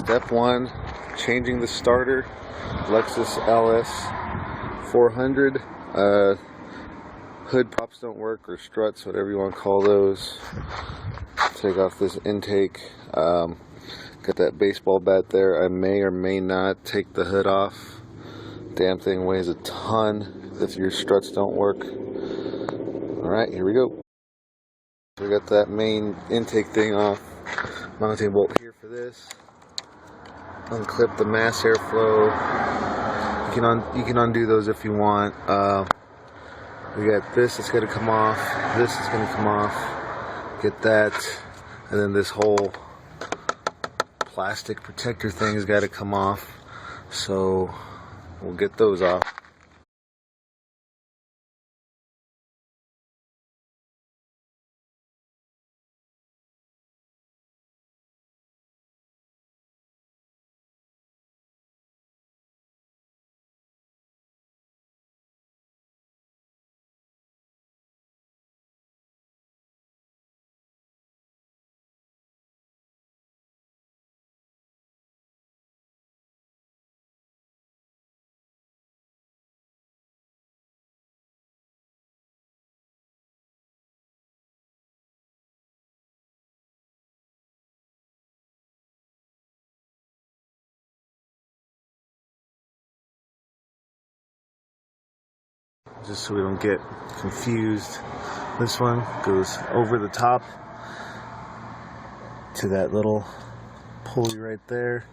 Step 1, changing the starter. Lexus LS400. Hood pops don't work, or struts, whatever you want to call those. Take off this intake. Got that baseball bat there. I may or may not take the hood off. Damn thing weighs a ton if your struts don't work. Alright, here we go. We got that main intake thing off. Mounting bolt here for this. Unclip the mass airflow. You can undo those if you want. We got this that's going to come off. This is going to come off. Get that. And then this whole plastic protector thing has got to come off. So we'll get those off. Just so we don't get confused, this one goes over the top to that little pulley right there.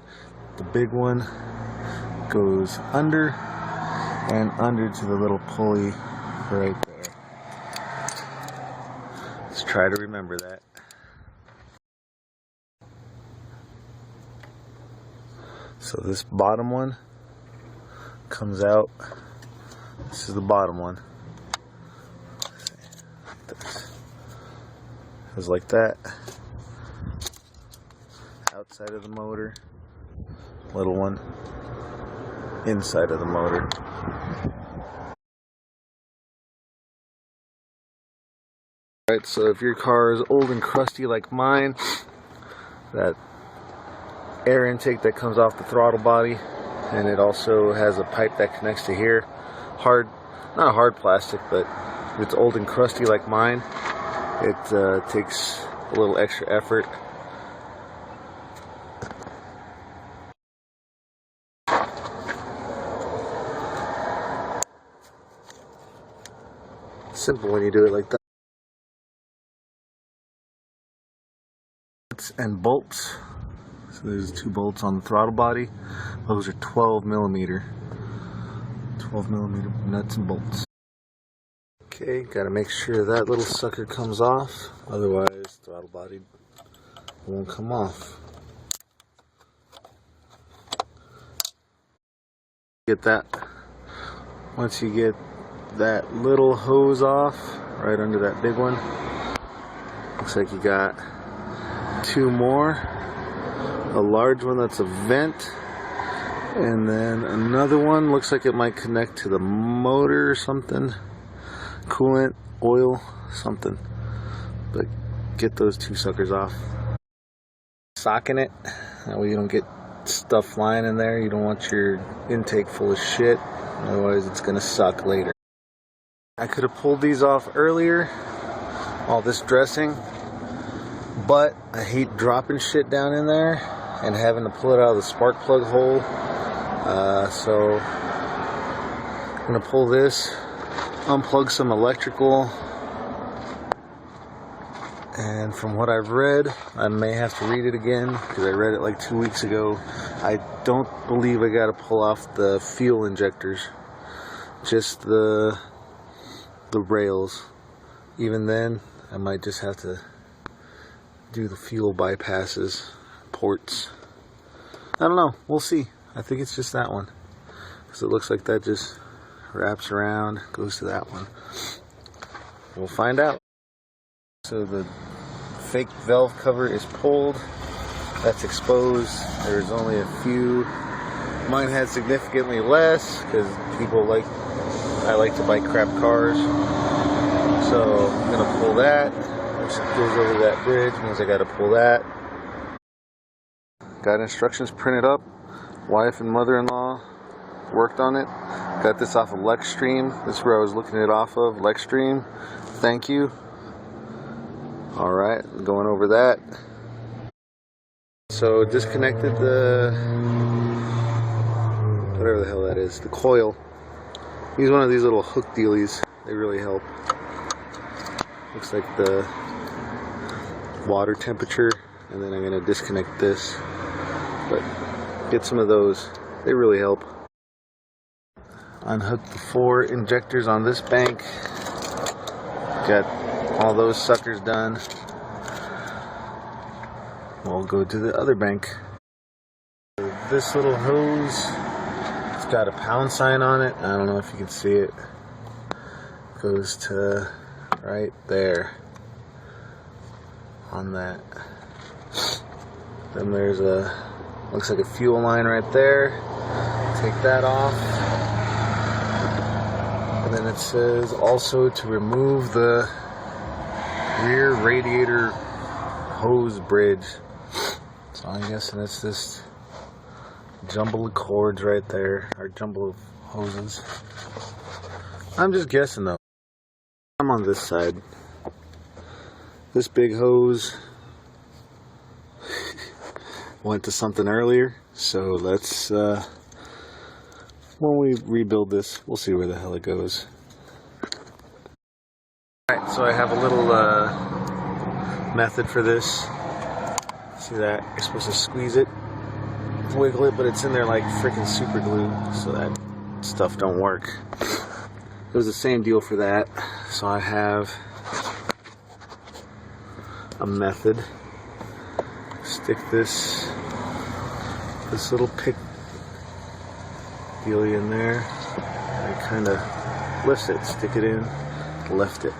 The big one goes under and under to the little pulley right there. Let's try to remember that. So this bottom one comes out. This is the bottom one. Goes like that. Outside of the motor. Little one inside of the motor. Alright, so if your car is old and crusty like mine, that air intake that comes off the throttle body, and it also has a pipe that connects to here. Hard, not hard plastic, but if it's old and crusty like mine, it takes a little extra effort. Simple when you do it like that. And bolts. So there's 2 bolts on the throttle body. Those are 12 millimeter nuts and bolts. Okay, gotta make sure that little sucker comes off, otherwise throttle body won't come off. Get that. Once you get that little hose off, right under that big one, looks like you got 2 more. A large one that's a vent, and then another one looks like it might connect to the motor or something, coolant, oil, something. But get those 2 suckers off. Socking it, that way you don't get stuff flying in there. You don't want your intake full of shit, otherwise it's gonna suck later. I could have pulled these off earlier, all this dressing, but I hate dropping shit down in there and having to pull it out of the spark plug hole. So I'm gonna pull this, unplug some electrical, and from what I've read, I may have to read it again because I read it like 2 weeks ago. I don't believe I gotta pull off the fuel injectors, just the rails. Even then, I might just have to do the fuel bypasses, ports. I don't know, we'll see. I think it's just that one, because it looks like that just wraps around, goes to that one. We'll find out. So the fake valve cover is pulled, that's exposed. There's only a few. Mine had significantly less because I like to buy crap cars. So I'm gonna pull that, which goes over that bridge, means I gotta pull that. Got instructions printed up. Wife and mother-in-law worked on it. Got this off of Lexstream. This is where I was looking it off of, Lexstream. Thank you. Alright, going over that. So disconnected the, whatever the hell that is, the coil. Use one of these little hook dealies. They really help. Looks like the water temperature. And then I'm going to disconnect this. But get some of those. They really help. Unhook the 4 injectors on this bank. Got all those suckers done. We'll go to the other bank. This little hose, it's got a pound sign on it. I don't know if you can see it. Goes to right there on that. Then there's a, looks like a fuel line right there. Take that off. And then it says also to remove the rear radiator hose bridge. So I'm guessing it's this jumble of cords right there, or jumble of hoses. I'm just guessing though. I'm on this side. This big hose went to something earlier, so let's when we rebuild this, we'll see where the hell it goes. Alright, so I have a little method for this. See that? You're supposed to squeeze it, wiggle it, but it's in there like freaking super glue, so that stuff don't work. It was the same deal for that. So I have a method. Stick this little pick dealie in there, and kind of lift it, stick it in, lift it,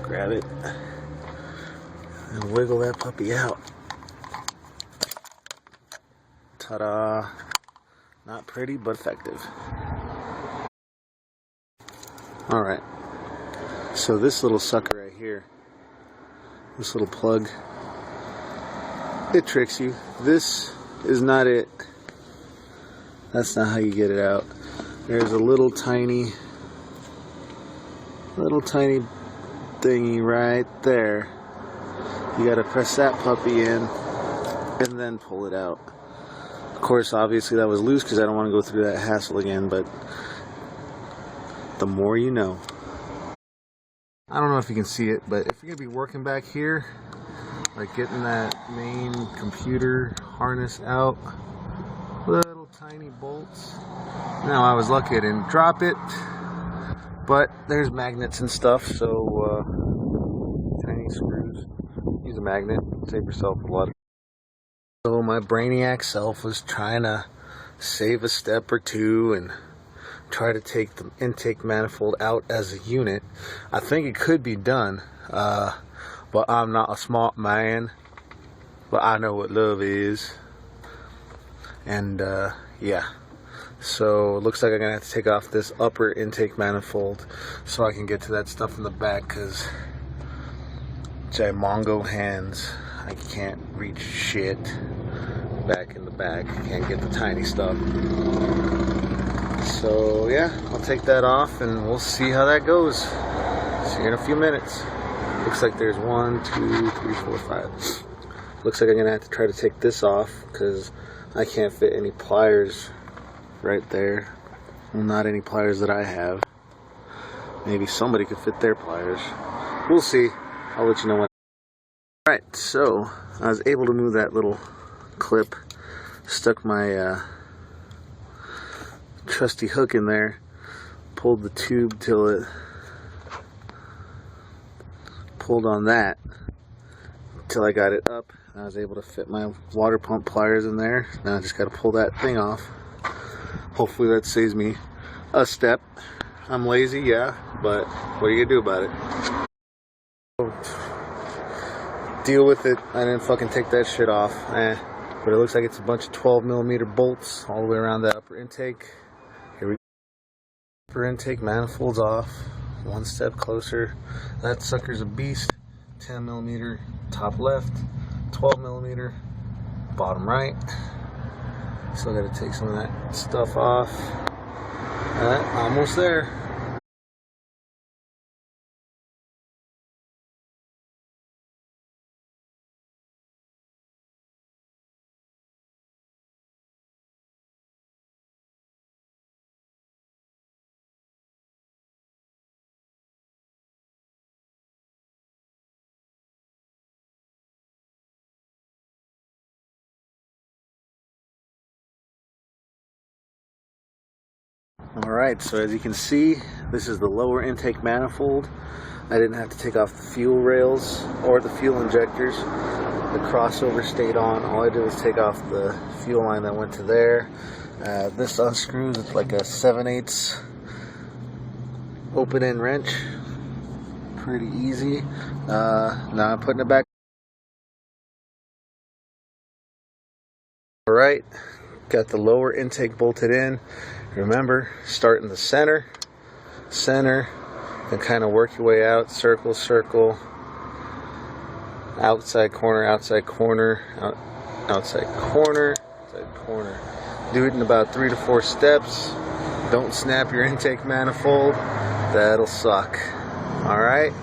grab it, and wiggle that puppy out. Ta-da! Not pretty, but effective. Alright, so this little sucker right here, this little plug, it tricks you. This is not it. That's not how you get it out. There's a little tiny thingy right there. You gotta press that puppy in and then pull it out. Of course, obviously that was loose because I don't want to go through that hassle again, but the more you know. I don't know if you can see it, but if you're gonna be working back here, like getting that main computer harness out, little tiny bolts. Now I was lucky I didn't drop it, but there's magnets and stuff, so tiny screws. Use a magnet, save yourself a lot of. So my brainiac self was trying to save a step or two and try to take the intake manifold out as a unit. I think it could be done, but I'm not a smart man, but I know what love is. And yeah, so it looks like I'm gonna have to take off this upper intake manifold so I can get to that stuff in the back, because Mongo hands, I can't reach shit back in the back. Can't get the tiny stuff. So yeah, I'll take that off and we'll see how that goes. See you in a few minutes. Looks like there's 1, 2, 3, 4, 5. Looks like I'm gonna have to try to take this off because I can't fit any pliers right there. Well, not any pliers that I have. Maybe somebody could fit their pliers. We'll see. I'll let you know when. Alright, so I was able to move that little clip. Stuck my trusty hook in there. Pulled the tube till it pulled on that till I got it up. I was able to fit my water pump pliers in there. Now I just got to pull that thing off. Hopefully that saves me a step. I'm lazy, yeah, but what are you gonna do about it? Deal with it. I didn't fucking take that shit off. But it looks like it's a bunch of 12mm bolts all the way around that upper intake. Here we go. Upper intake manifold's off. One step closer. That sucker's a beast. 10mm top left, 12 millimeter, bottom right. Still got to take some of that stuff off. Almost there. Alright, so as you can see, this is the lower intake manifold. I didn't have to take off the fuel rails or the fuel injectors. The crossover stayed on. All I did was take off the fuel line that went to there. This unscrews. It's like a 7/8 open end wrench. Pretty easy. Now I'm putting it back. Alright, got the lower intake bolted in. Remember, start in the center, then kind of work your way out, circle, circle, outside corner, outside corner, outside corner, outside corner. Do it in about 3 to 4 steps. Don't snap your intake manifold. That'll suck. Alright?